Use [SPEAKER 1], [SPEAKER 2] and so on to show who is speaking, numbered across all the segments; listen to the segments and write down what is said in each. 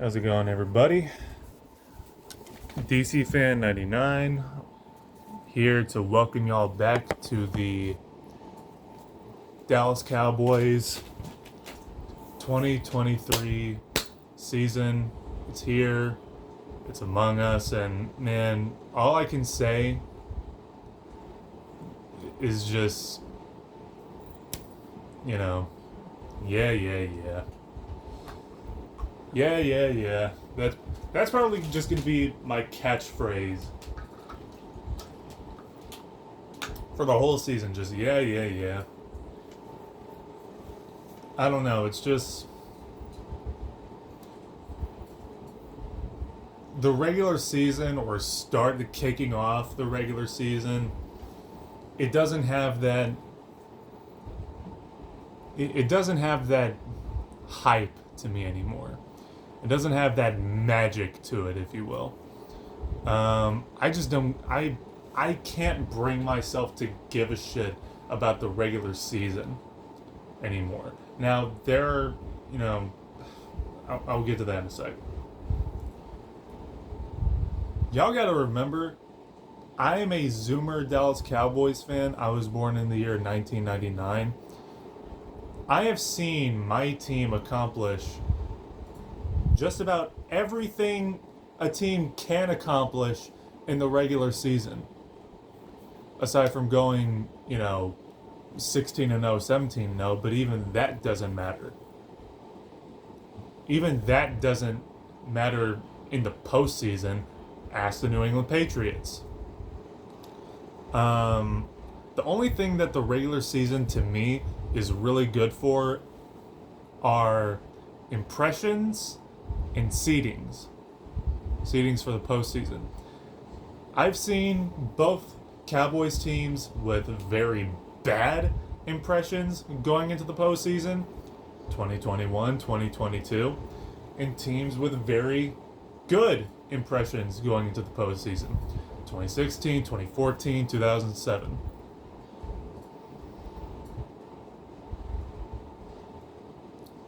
[SPEAKER 1] How's it going, everybody? DC Fan 99 here to welcome y'all back to the Dallas Cowboys 2023 season. It's here, it's among us, and man, all I can say is just, you know, yeah, yeah, yeah. Yeah, yeah, yeah. That's probably just gonna be my catchphrase for the whole season. Just yeah, yeah, yeah. I don't know. It's just the regular season or start the kicking off the regular season. It doesn't have that. It doesn't have that hype to me anymore. It doesn't have that magic to it, if you will. I just don't. I can't bring myself to give a shit about the regular season anymore. Now there are, I'll get to that in a sec. Y'all got to remember, I am a Zoomer Dallas Cowboys fan. I was born in the year 1999. I have seen my team accomplish just about everything a team can accomplish in the regular season. Aside from going, 16-0, 17-0, but even that doesn't matter. Even that doesn't matter in the postseason. Ask the New England Patriots. The only thing that the regular season to me is really good for are impressions and seedings. Seedings for the postseason. I've seen both Cowboys teams with very bad impressions going into the postseason, 2021, 2022, and teams with very good impressions going into the postseason, 2016, 2014, 2007.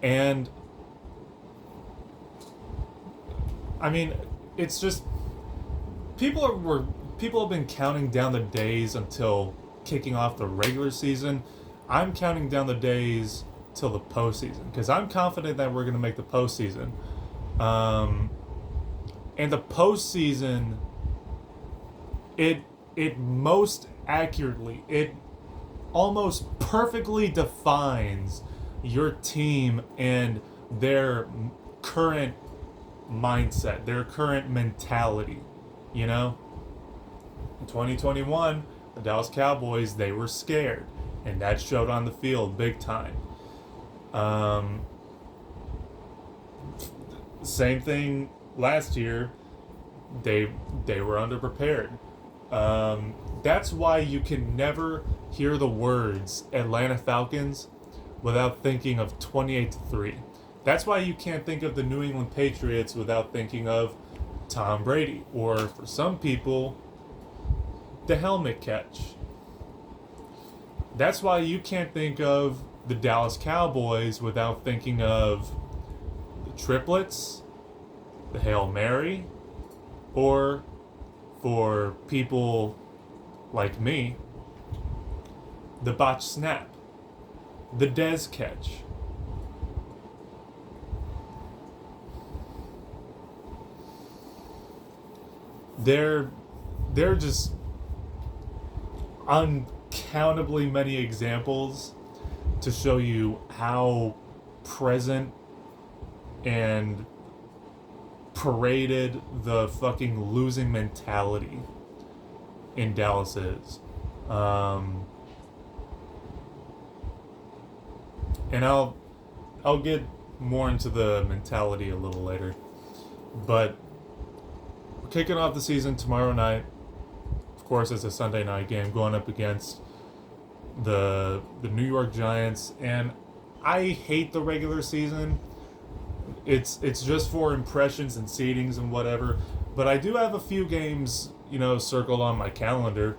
[SPEAKER 1] And I mean, it's just people have been counting down the days until kicking off the regular season. I'm counting down the days till the postseason because I'm confident that we're going to make the postseason. And the postseason, it most accurately, it almost perfectly defines your team and their current mindset, their current mentality, In 2021, the Dallas Cowboys, they were scared, and that showed on the field big time. Same thing last year. They were underprepared. That's why you can never hear the words Atlanta Falcons without thinking of 28-3. That's why you can't think of the New England Patriots without thinking of Tom Brady, or for some people, the helmet catch. That's why you can't think of the Dallas Cowboys without thinking of the triplets, the Hail Mary, or for people like me, the botch snap, the Dez catch. They're just uncountably many examples to show you how present and paraded the fucking losing mentality in Dallas is. And I'll get more into the mentality a little later. But we're kicking off the season tomorrow night. Of course, it's a Sunday night game going up against the New York Giants, and I hate the regular season. It's just for impressions and seedings and whatever. But I do have a few games, circled on my calendar,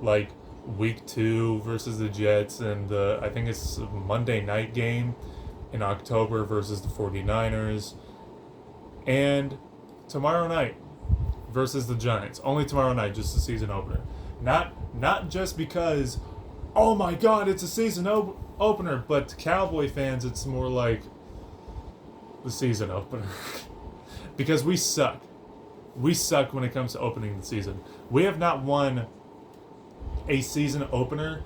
[SPEAKER 1] like Week 2 versus the Jets, and I think it's a Monday night game in October versus the 49ers. And tomorrow night versus the Giants. Only tomorrow night, just the season opener. Not just because, oh my God, it's a season opener, but to Cowboy fans, it's more like the season opener. Because we suck. We suck when it comes to opening the season. We have not won a season opener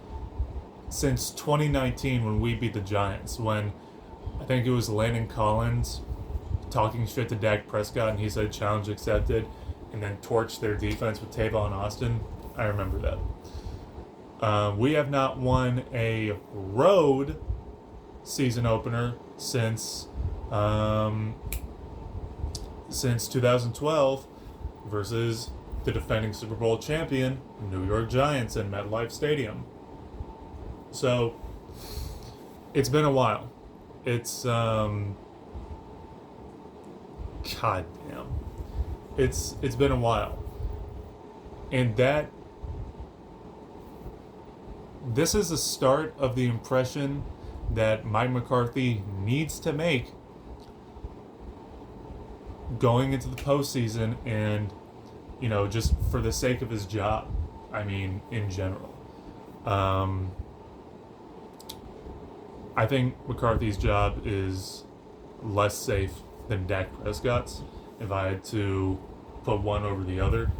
[SPEAKER 1] since 2019 when we beat the Giants. When I think it was Landon Collins talking shit to Dak Prescott and he said challenge accepted, and then torched their defense with Tavon Austin. I remember that. We have not won a road season opener since 2012 versus the defending Super Bowl champion New York Giants in MetLife Stadium. So it's been a while. It's God damn. It's been a while. And this is the start of the impression that Mike McCarthy needs to make going into the postseason, and just for the sake of his job. I mean, in general. I think McCarthy's job is less safe than Dak Prescott's, if I had to put one over the other.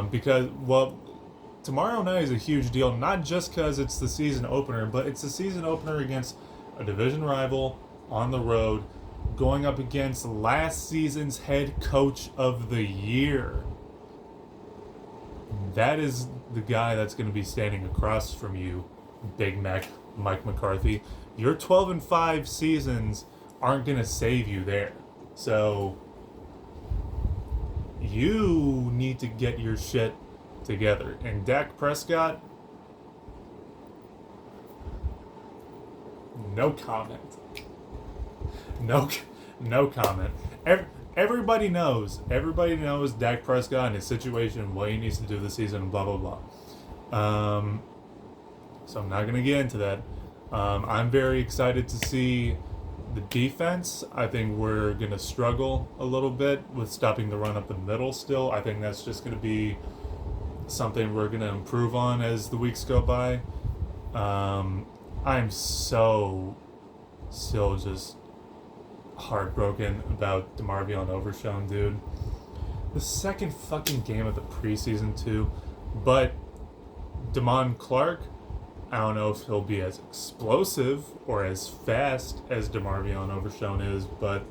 [SPEAKER 1] Because, tomorrow night is a huge deal, not just because it's the season opener, but it's the season opener against a division rival on the road, going up against last season's head coach of the year. That is the guy that's going to be standing across from you, Big Mac Mike McCarthy. Your 12-5 seasons aren't going to save you there. So you need to get your shit together. And Dak Prescott, no comment. No comment. Everybody knows Dak Prescott and his situation, what he needs to do this season, blah blah blah. So I'm not gonna get into that. I'm very excited to see the defense. I think we're gonna struggle a little bit with stopping the run up the middle still. I think that's just gonna be something we're gonna improve on as the weeks go by. I'm still just heartbroken about DeMarvion Overshown, dude. The second fucking game of the preseason too. But Damon Clark, I don't know if he'll be as explosive or as fast as DeMarvion Overshown is, but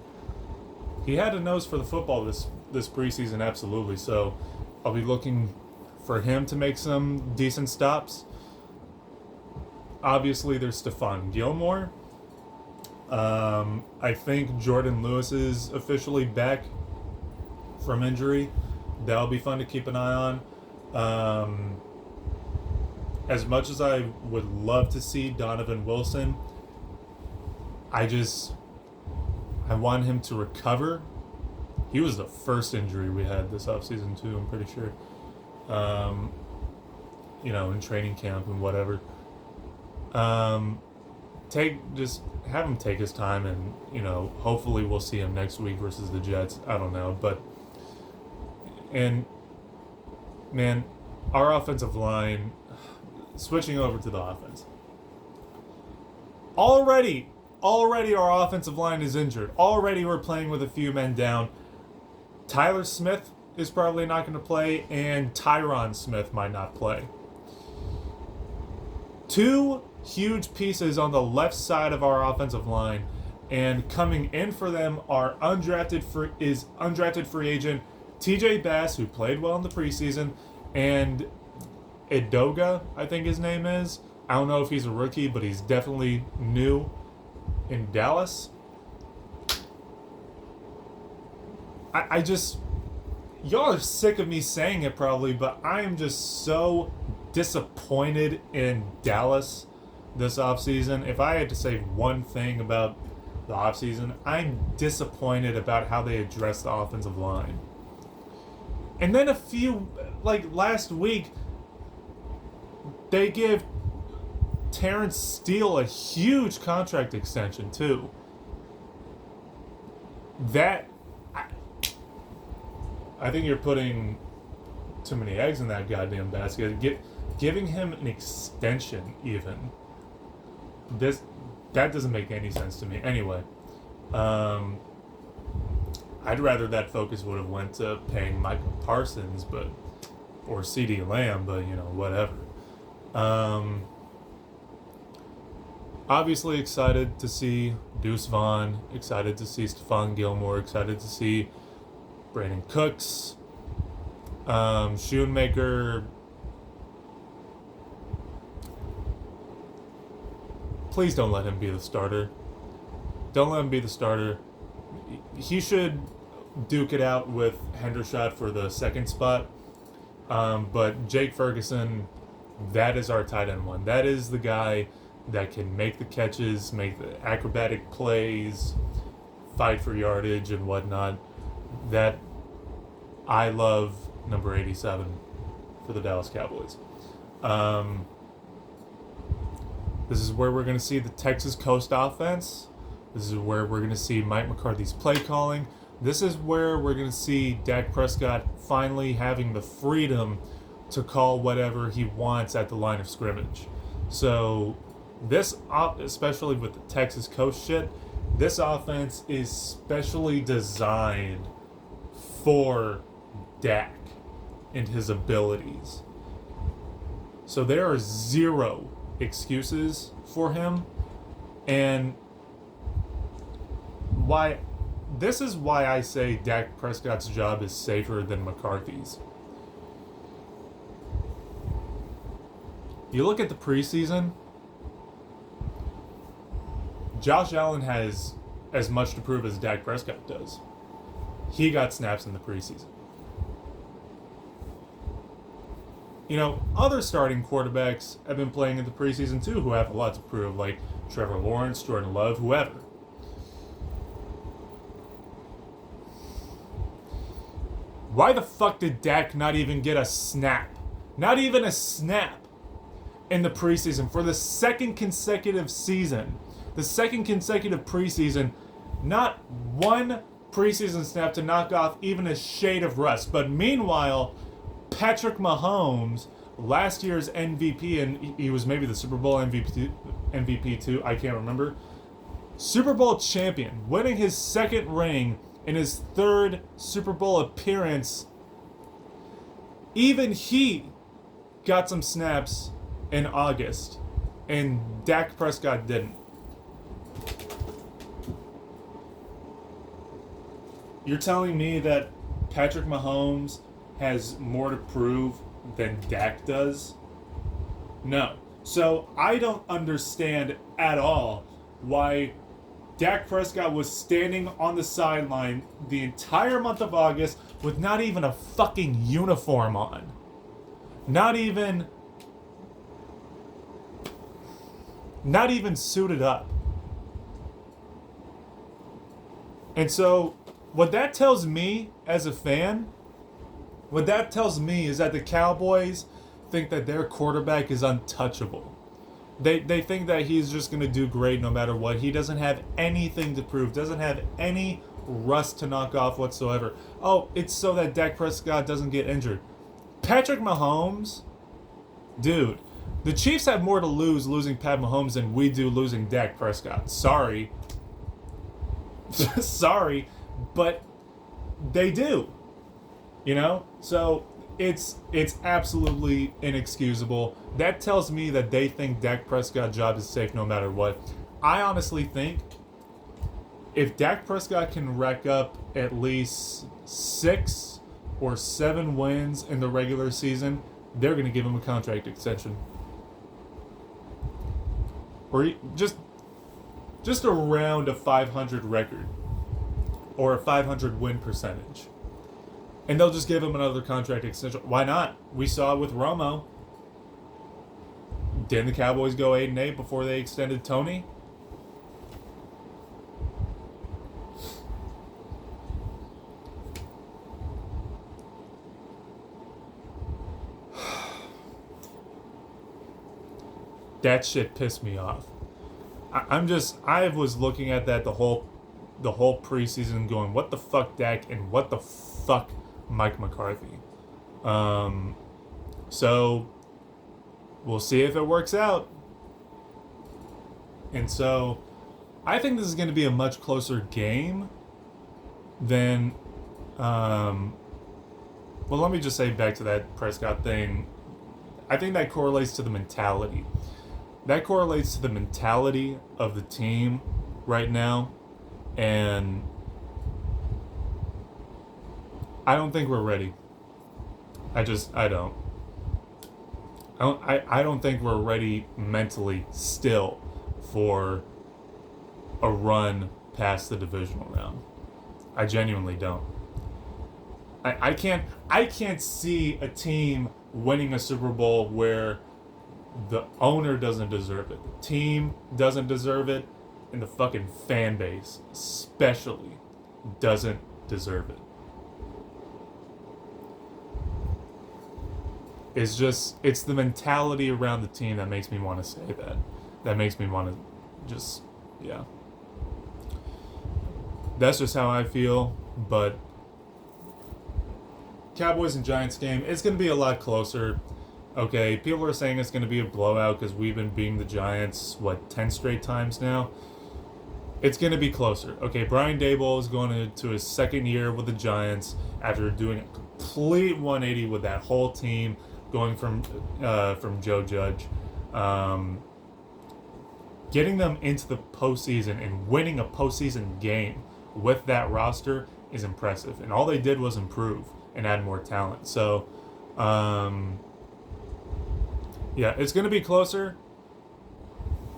[SPEAKER 1] he had a nose for the football this preseason, absolutely. So I'll be looking for him to make some decent stops. Obviously, there's Stephon Gilmore. I think Jordan Lewis is officially back from injury. That'll be fun to keep an eye on. As much as I would love to see Donovan Wilson, I want him to recover. He was the first injury we had this offseason too, I'm pretty sure. In training camp and whatever. Just have him take his time, and hopefully we'll see him next week versus the Jets. I don't know, but man, our offensive line. Switching over to the offense. Already our offensive line is injured. Already we're playing with a few men down. Tyler Smith is probably not going to play, and Tyron Smith might not play. Two huge pieces on the left side of our offensive line, and coming in for them are undrafted free agent TJ Bass, who played well in the preseason, and Edoga, I think his name is. I don't know if he's a rookie, but he's definitely new in Dallas. I just... Y'all are sick of me saying it probably, but I am just so disappointed in Dallas this offseason. If I had to say one thing about the offseason, I'm disappointed about how they addressed the offensive line. And then last week, they give Terrence Steele a huge contract extension, too. that I, I think you're putting too many eggs in that goddamn basket. Giving him an extension, even this that doesn't make any sense to me. Anyway, um, I'd rather that focus would have went to paying Michael Parsons, or CeeDee Lamb, but whatever. Um, Obviously excited to see Deuce Vaughn, excited to see Stephon Gilmore, excited to see Brandon Cooks, Schoonmaker. Please don't let him be the starter. Don't let him be the starter. He should duke it out with Hendershot for the second spot. But Jake Ferguson, that is our tight end one. That is the guy that can make the catches, make the acrobatic plays, fight for yardage and whatnot. That I love number 87 for the Dallas Cowboys. This is where we're going to see the Texas Coast offense. This is where we're going to see Mike McCarthy's play calling. This is where we're going to see Dak Prescott finally having the freedom to call whatever he wants at the line of scrimmage. So this, especially with the Texas Coast shit, this offense is specially designed for Dak and his abilities. So there are zero excuses for him, and this is why I say Dak Prescott's job is safer than McCarthy's. You look at the preseason, Josh Allen has as much to prove as Dak Prescott does. He got snaps in the preseason. Other starting quarterbacks have been playing in the preseason too who have a lot to prove, like Trevor Lawrence, Jordan Love, whoever. Why the fuck did Dak not even get a snap? Not even a snap in the preseason for the second consecutive season. The second consecutive preseason, not one preseason snap to knock off even a shade of rust. But meanwhile, Patrick Mahomes, last year's MVP, and he was maybe the Super Bowl MVP too, I can't remember. Super Bowl champion, winning his second ring in his third Super Bowl appearance. Even he got some snaps in August, and Dak Prescott didn't. You're telling me that Patrick Mahomes has more to prove than Dak does? No. So I don't understand at all why Dak Prescott was standing on the sideline the entire month of August with not even a fucking uniform on. Not even suited up. And so what that tells me as a fan, what that tells me is that the Cowboys think that their quarterback is untouchable. They think that he's just going to do great no matter what. He doesn't have anything to prove, doesn't have any rust to knock off whatsoever. Oh, it's so that Dak Prescott doesn't get injured. Patrick Mahomes, dude, the Chiefs have more to lose losing Pat Mahomes than we do losing Dak Prescott. Sorry. Sorry, but they do. So it's absolutely inexcusable. That tells me that they think Dak Prescott's job is safe no matter what. I honestly think if Dak Prescott can rack up at least 6 or 7 wins in the regular season, they're going to give him a contract extension. Or just around a 500 record or a 500 win percentage. And they'll just give him another contract extension. Why not? We saw it with Romo. Didn't the Cowboys go 8-8 before they extended Tony? That shit pissed me off. I was looking at that the whole the whole preseason going, what the fuck Dak and what the fuck Mike McCarthy. So we'll see if it works out. And so I think this is going to be a much closer game than well, let me just say back to that Prescott thing. I think that correlates to the mentality. That correlates to the mentality of the team right now. And I don't think we're ready. I don't. I don't think we're ready mentally still for a run past the divisional round. I genuinely don't. I can't see a team winning a Super Bowl where the owner doesn't deserve it, the team doesn't deserve it, and the fucking fan base especially doesn't deserve it. It's the mentality around the team that makes me want to say that. That makes me want to just, yeah. That's just how I feel, but Cowboys and Giants game, it's going to be a lot closer. Okay, people are saying it's going to be a blowout because we've been beating the Giants, 10 straight times now? It's going to be closer. Okay, Brian Daboll is going into his second year with the Giants after doing a complete 180 with that whole team, going from Joe Judge. Getting them into the postseason and winning a postseason game with that roster is impressive. And all they did was improve and add more talent. So, yeah, it's going to be closer.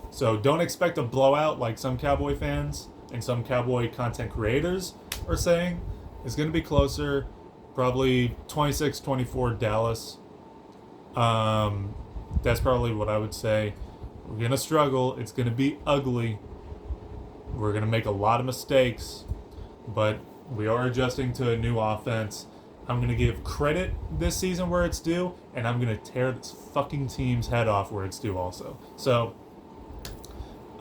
[SPEAKER 1] So don't expect a blowout like some Cowboy fans and some Cowboy content creators are saying. It's going to be closer, probably 26-24 Dallas. That's probably what I would say. We're going to struggle. It's going to be ugly. We're going to make a lot of mistakes, but we are adjusting to a new offense. I'm going to give credit this season where it's due, and I'm going to tear this fucking team's head off where it's due also. So,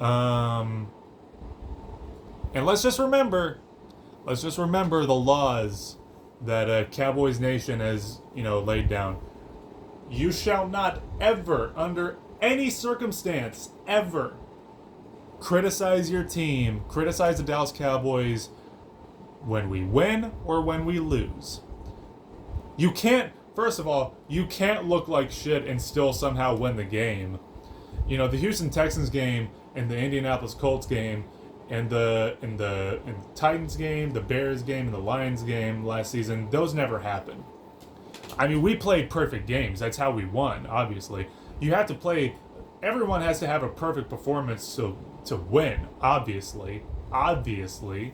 [SPEAKER 1] and let's just remember the laws that Cowboys Nation has, laid down. You shall not ever, under any circumstance, ever criticize your team, criticize the Dallas Cowboys when we win or when we lose. You can't, first of all, you can't look like shit and still somehow win the game. The Houston Texans game and the Indianapolis Colts game and the Titans game, the Bears game, and the Lions game last season, those never happened. I mean, we played perfect games. That's how we won, obviously. You have to play, everyone has to have a perfect performance to win, obviously. Obviously.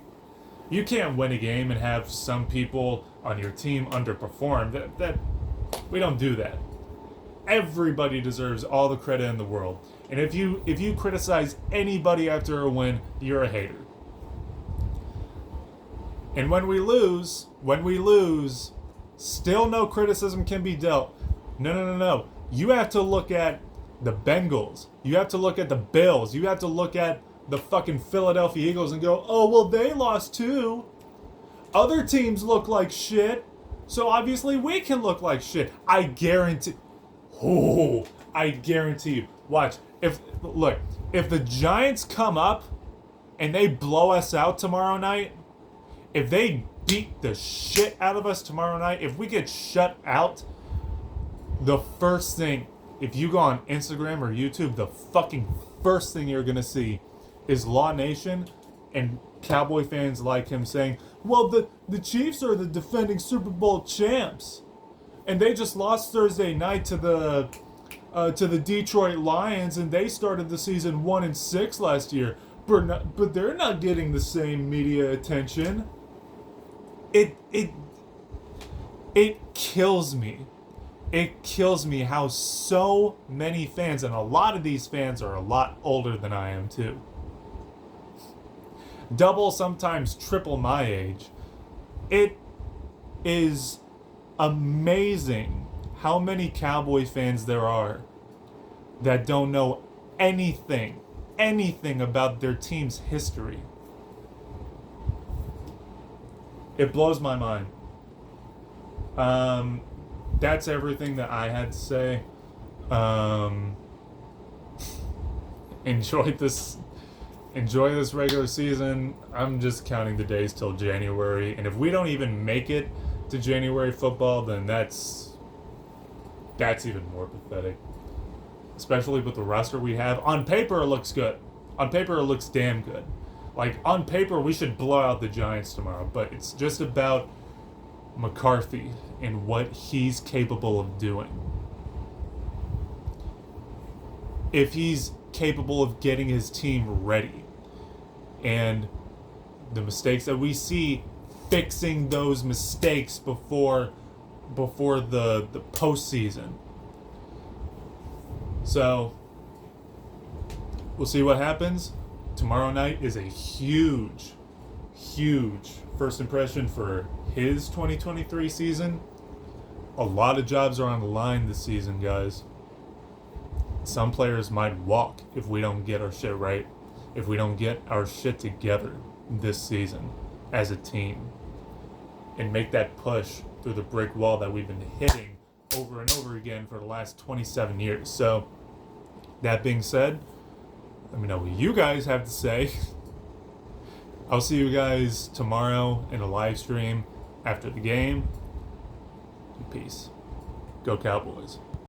[SPEAKER 1] You can't win a game and have some people on your team underperform. That we don't do that. Everybody deserves all the credit in the world. And if you criticize anybody after a win, you're a hater. And when we lose, still no criticism can be dealt. No. You have to look at the Bengals. You have to look at the Bills. You have to look at the fucking Philadelphia Eagles and go, oh, well, they lost too. Other teams look like shit, so obviously we can look like shit. I guarantee you. Watch. If the Giants come up and they blow us out tomorrow night, if they beat the shit out of us tomorrow night, if we get shut out, the first thing, if you go on Instagram or YouTube, the fucking first thing you're gonna see is Law Nation and Cowboy fans like him saying, well, the Chiefs are the defending Super Bowl champs, and they just lost Thursday night to the Detroit Lions, and they started the season 1-6 last year, but they're not getting the same media attention. It kills me. It kills me how so many fans, and a lot of these fans are a lot older than I am too, double, sometimes triple my age. It is amazing how many Cowboy fans there are that don't know anything about their team's history. It blows my mind. That's everything that I had to say. Um, enjoy this regular season. I'm just counting the days till January, and if we don't even make it to January football, then that's even more pathetic. Especially with the roster we have. On paper it looks good. On paper it looks damn good. Like, on paper we should blow out the Giants tomorrow, but it's just about McCarthy and what he's capable of doing. If he's capable of getting his team ready, and the mistakes that we see, fixing those mistakes before the postseason. So we'll see what happens. Tomorrow night is a huge first impression for his 2023 season. A lot of jobs are on the line this season, guys. Some players might walk if we don't get our shit right, if we don't get our shit together this season as a team and make that push through the brick wall that we've been hitting over and over again for the last 27 years. So, that being said, let me know what you guys have to say. I'll see you guys tomorrow in a live stream after the game. Peace. Go Cowboys.